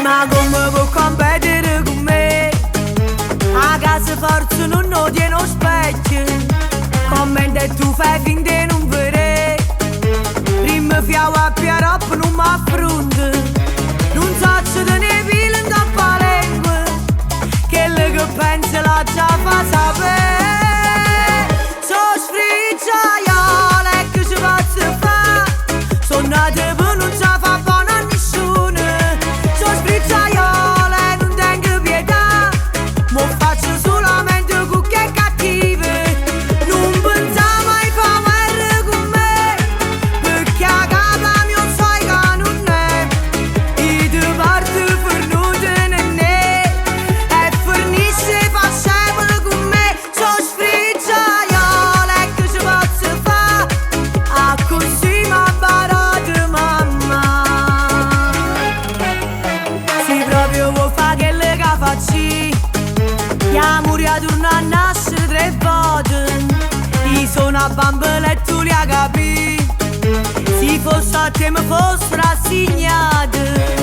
Ma come può competere con me? A casa forza non lo tiene lo specchio. Commenta e tu fai finta di non vedere. Prima fiavo a piaroppo non mi affronta. Non so se te ne pila in troppa lingua. Quello che pensa la già fa sapere. Sono sfricciaiole e che ci posso fare? Sono nata per non ci fa buono a nessuno. Sono sfricciaiole, non tengo pietà. Mo faccio solamente cucche cattive. Non pensavo ai famere con me, perché a casa mio sai che non è. I due parti fornute nenne e fornisce fa sempre con me. Sono sfricciaiole che ci posso fare? A così m'ha barato mamma. Se proprio vuoi fare quello che facci, chiamuri a turno a nascere 3 volte. Io sono a bambola e tu li hai capiti. Se fosse a te mi fosse rassegnato.